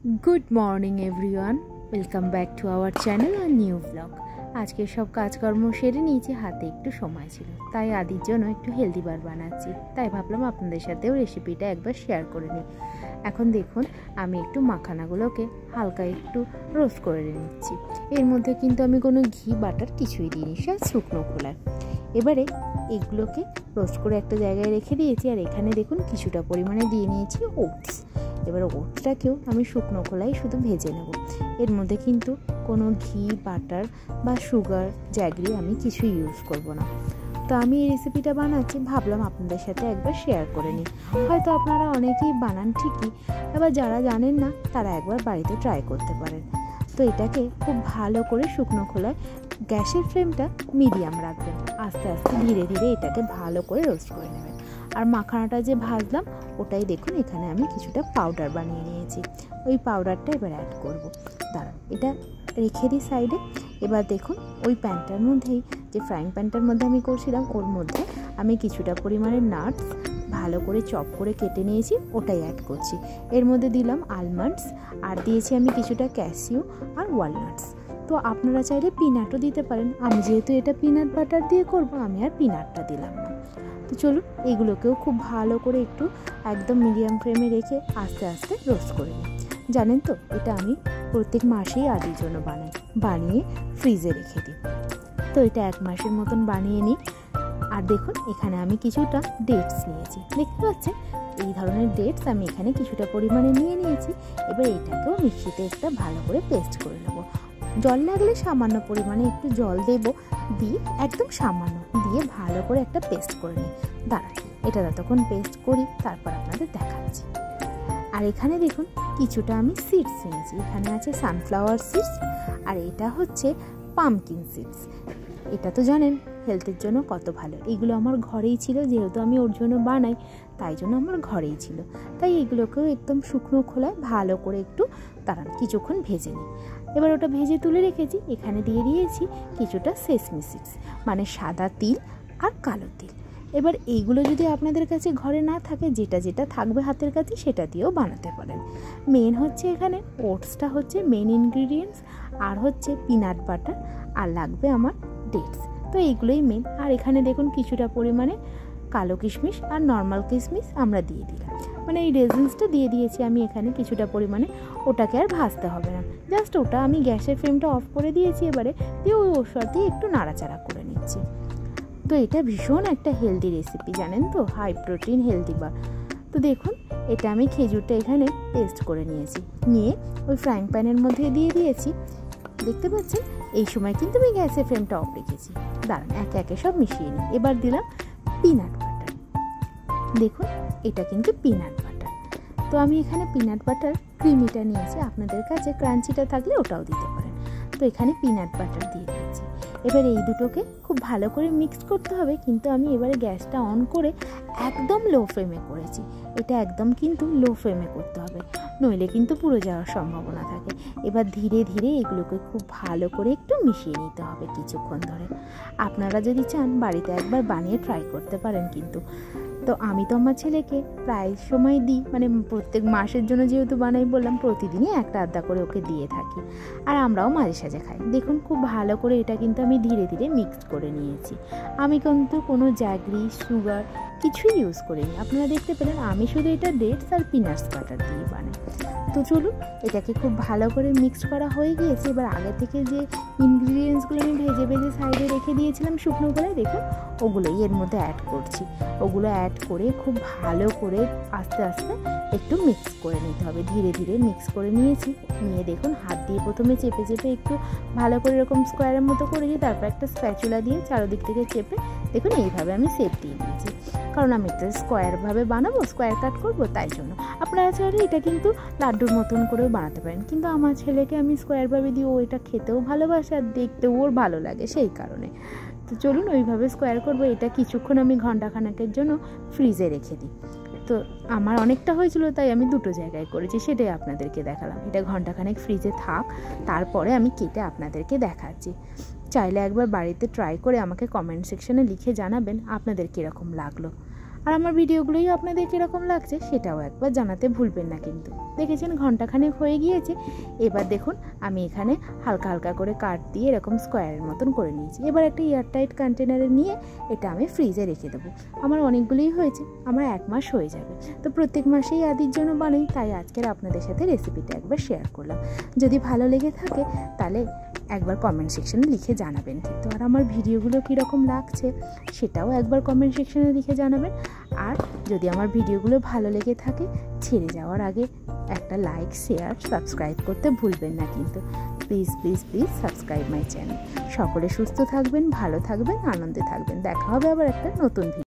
Good morning everyone, welcome back to our channel और new blog. आज के सब काजकर्म सेरे निয়েছি, हाथे একটু সময় ছিল তাই আদির জন্য একটু হেলদি বার বানাচ্ছি। তাই ভাবলাম আপনাদের সাথেও রেসিপিটা একবার শেয়ার করে নিই। এখন দেখুন আমি একটু মাখানাগুলোকে হালকা একটু রোস্ট করে নিচ্ছি। এর মধ্যে কিন্তু আমি কোনো ঘি বাটার কিছুই দিইনি, সব শুকনো খোলার। এবারে এগুলোকে রোস্ট করে একটা জায়গায় রেখে দিয়েছি। আর এখানে দেখুন কিছুটা পরিমাণে দিয়ে নিয়েছি ওটস। এবার ওটসটাকেও আমি শুকনো খোলায় শুধু ভেজে নেব। এর মধ্যে কিন্তু কোনো ঘি বাটার বা সুগার জ্যাগরি আমি কিছুই ইউজ করব না। তো আমি এই রেসিপিটা বানাচ্ছি, ভাবলাম আপনাদের সাথে একবার শেয়ার করে নিই। হয়তো আপনারা অনেকেই বানান ঠিকই, এবার যারা জানেন না তারা একবার বাড়িতে ট্রাই করতে পারেন। তো এটাকে খুব ভালো করে শুকনো খোলায় গ্যাসের ফ্লেমটা মিডিয়াম রাখবেন। আস্তে আস্তে ধীরে ধীরে এটাকে ভালো করে রোস্ট করে নেবেন। আর মাখানাটা যে ভাজলাম ওটাই দেখুন এখানে আমি কিছুটা পাউডার বানিয়ে নিয়েছি। ওই পাউডারটা এবার অ্যাড করব। দাঁড়ান, এটা রেখে দিই সাইডে। এবার দেখুন ওই প্যানটার মধ্যেই, যে ফ্রাইং প্যানটার মধ্যে আমি করছিলাম, ওর মধ্যে আমি কিছুটা পরিমাণে নাটস ভালো করে চপ করে কেটে নিয়েছি, ওটাই অ্যাড করছি। এর মধ্যে দিলাম আলমন্ডস, আর দিয়েছি আমি কিছুটা ক্যাশিউ আর ওয়ালনাটস। তো আপনারা চাইলে পিনাটও দিতে পারেন। আমি যেহেতু এটা পিনাট বাটার দিয়ে করব, আমি আর পিনাটটা দিলাম না। তো চলুন এগুলোকেও খুব ভালো করে একটু একদম মিডিয়াম ফ্লেমে রেখে আস্তে আস্তে রোস্ট করে নিই। জানেন তো, এটা আমি প্রত্যেক মাসেই আদির জন্য বানিয়ে ফ্রিজে রেখে দিই। তো এটা 1 মাসের মতন বানিয়ে নিই। আর দেখুন এখানে আমি কিছুটা ডেটস নিয়েছি, দেখতে পাচ্ছেন এই ধরনের ডেটস আমি এখানে কিছুটা পরিমাণে নিয়েছি। এবার এটাকেও মিক্সিতে একটা ভালো করে পেস্ট করে নেব। জল লাগলে সামান্য পরিমাণে একটু জল দেব, দিয়ে একদম সামান্য দিয়ে ভালো করে একটা পেস্ট করে নিই। দাঁড়ান, এটা যতক্ষণ পেস্ট করি তারপর আপনাদের দেখাচ্ছি। আর এখানে দেখুন কিছুটা আমি সিডস নিয়েছি। এখানে আছে সানফ্লাওয়ার সিডস, আর এটা হচ্ছে পামকিন সিডস। এটা তো জানেন হেলথের জন্য কত ভালো। এগুলো আমার ঘরেই ছিল, যেহেতু আমি ওর জন্য বানাই তাই জন্য আমার ঘরেই ছিল। তাই এগুলোকেও একদম শুকনো খোলায় ভালো করে একটু দাঁড়ান কিছুক্ষণ ভেজে নিই। এবার ওটা ভেজে তুলে রেখেছি। এখানে দিয়ে দিয়েছি কিছুটা সেসমি সিডস, মানে সাদা তিল আর কালো তিল। এবার এইগুলো যদি আপনাদের কাছে ঘরে না থাকে, যেটা যেটা থাকবে হাতের কাছে সেটা দিয়েও বানাতে পারেন। মেন হচ্ছে এখানে ওটসটা হচ্ছে মেন ইনগ্রিডিয়েন্টস, আর হচ্ছে পিনাট বাটার, আর লাগবে আমার ডেটস। তো এইগুলোই মেন। আর এখানে দেখুন কিছুটা পরিমাণে কালো কিশমিশ আর নর্মাল কিশমিশ আমরা দিয়ে দিলাম, মানে এই রেজিনসটা দিয়ে দিয়েছি আমি এখানে কিছুটা পরিমাণে। ওটাকে আর ভাজতে হবে না, জাস্ট ওটা আমি গ্যাসের ফ্লেমটা অফ করে দিয়েছি। এবারে দিয়ে ওর সাথে একটু নাড়াচাড়া করে নিচ্ছি। তো এটা ভীষণ একটা হেলদি রেসিপি, জানেন তো, হাই প্রোটিন হেলদি বার। তো দেখুন এটা আমি খেজুরটা এখানে পেস্ট করে নিয়ে ওই ফ্রাইং প্যানের মধ্যে দিয়ে দিয়েছি, দেখতে পাচ্ছেন। এই সময় কিন্তু আমি গ্যাসের ফ্লেমটা অফ রেখেছি। দাঁড়ান একে একে সব মিশিয়ে নিই। এবার দিলাম পিনাট বাটার। দেখুন এটা কিন্তু পিনাট বাটার। তো আমি এখানে পিনাট বাটার ক্রিমিটা নিয়েছি, আপনাদের কাছে ক্রাঞ্চিটা থাকলে ওটাও দিতে পারেন। তো এখানে পিনাট বাটার দিয়ে দিয়েছি। এবার এই দুটোকে খুব ভালো করে মিক্স করতে হবে, কিন্তু আমি এবারে গ্যাসটা অন করে একদম লো ফ্লেমে করেছি। এটা একদম কিন্তু লো ফ্লেমে করতে হবে, নইলে কিন্তু পুড়ে যাওয়ার সম্ভাবনা থাকে। এবার ধীরে ধীরে এগুলোকে খুব ভালো করে একটু মিশিয়ে নিতে হবে কিছুক্ষণ ধরে। আপনারা যদি চান বাড়িতে একবার বানিয়ে ট্রাই করতে পারেন কিন্তু। তো আমি তো আমার ছেলেকে প্রায় সময় দিই, মানে প্রত্যেক মাসের জন্য যেহেতু বানাই বললাম, প্রতিদিনই একটা আধা করে ওকে দিয়ে থাকি। আর আমরাও মাঝে সাঝে খাই। দেখুন খুব ভালো করে এটা কিন্তু আমি ধীরে ধীরে মিক্সড করে নিয়েছি। আমি কিন্তু কোনো জ্যাগরি সুগার কিছুই ইউজ করিনি। আপনারা দেখতে পেলেন আমি শুধু এটা ডেটস আর পিনাটস বাটার দিয়ে বানাই। তো চলুন এটাকে খুব ভালো করে মিক্সড করা হয়ে গিয়েছে। এবার আগে থেকে যে ইনগ্রিডিয়েন্টসগুলো আমি ভেজে ভেজে সাইডে রেখে দিয়েছিলাম শুকনো করে, দেখুন ওগুলোই এর মধ্যে অ্যাড করছি। ওগুলো অ্যাড করে খুব ভালো করে আস্তে আস্তে একটু মিক্স করে নিতে হবে। ধীরে ধীরে মিক্স করে নিয়ে দেখুন হাত দিয়ে প্রথমে চেপে চেপে একটু ভালো করে এরকম স্কোয়ারের মতো করেছি, তারপর একটা স্প্যাচুলা দিয়ে চারদিক থেকে চেপে দেখুন এইভাবে আমি শেপ দিয়ে দিয়েছি। কারণ আমি একটা স্কোয়ারভাবে বানাবো, স্কোয়ার কাট করবো, তাই জন্য। আপনারা চাইলে এটা কিন্তু লাড্ডুর মতন করেও বানাতে পারেন, কিন্তু আমার ছেলেকে আমি স্কোয়ারভাবে দিই, ও এটা খেতেও ভালোবাসে আর দেখতেও ওর ভালো লাগে, সেই কারণে। তো চলুন ওইভাবে স্কোয়ার করবো। এটা কিছুক্ষণ আমি ঘন্টাখানেকের জন্য ফ্রিজে রেখে দিই। তো আমার অনেকটা হয়েছিল তাই আমি দুটো জায়গায় করেছি, সেটাই আপনাদেরকে দেখালাম। এটা ঘন্টাখানেক ফ্রিজে থাক, তারপরে আমি কেটে আপনাদেরকে দেখাচ্ছি। চাইলে একবার বাড়িতে ট্রাই করে আমাকে কমেন্ট সেকশনে লিখে জানাবেন আপনাদের কীরকম লাগলো। আর আমার ভিডিওগুলোই আপনাদের কীরকম লাগছে সেটাও একবার জানাতে ভুলবেন না। কিন্তু দেখেছেন ঘন্টাখানেক হয়ে গিয়েছে। এবার দেখুন আমি এখানে হালকা হালকা করে কাট দিয়ে এরকম স্কোয়ারের মতন করে নিয়েছি। এবার একটা এয়ারটাইট কন্টেনারে নিয়ে এটা আমি ফ্রিজে রেখে দেবো। আমার অনেকগুলোই হয়েছে, আমার 1 মাস হয়ে যাবে। তো প্রত্যেক মাসেই আদির জন্য বানাই, তাই আজকের আপনাদের সাথে রেসিপিটা একবার শেয়ার করলাম। যদি ভালো লেগে থাকে তাহলে একবার কমেন্ট সেকশনে লিখে জানাবেন কিন্তু। আর আমার ভিডিওগুলো কীরকম লাগছে সেটাও একবার কমেন্ট সেকশনে লিখে জানাবেন। আর যদি আমার ভিডিওগুলো ভালো লেগে থাকে ছেড়ে যাওয়ার আগে একটা লাইক, শেয়ার, সাবস্ক্রাইব করতে ভুলবেন না কিন্তু। Please please please subscribe my channel. সকলে সুস্থ থাকবেন, ভালো থাকবেন, আনন্দে থাকবেন। দেখা হবে আবার একটা নতুন ভিডিও।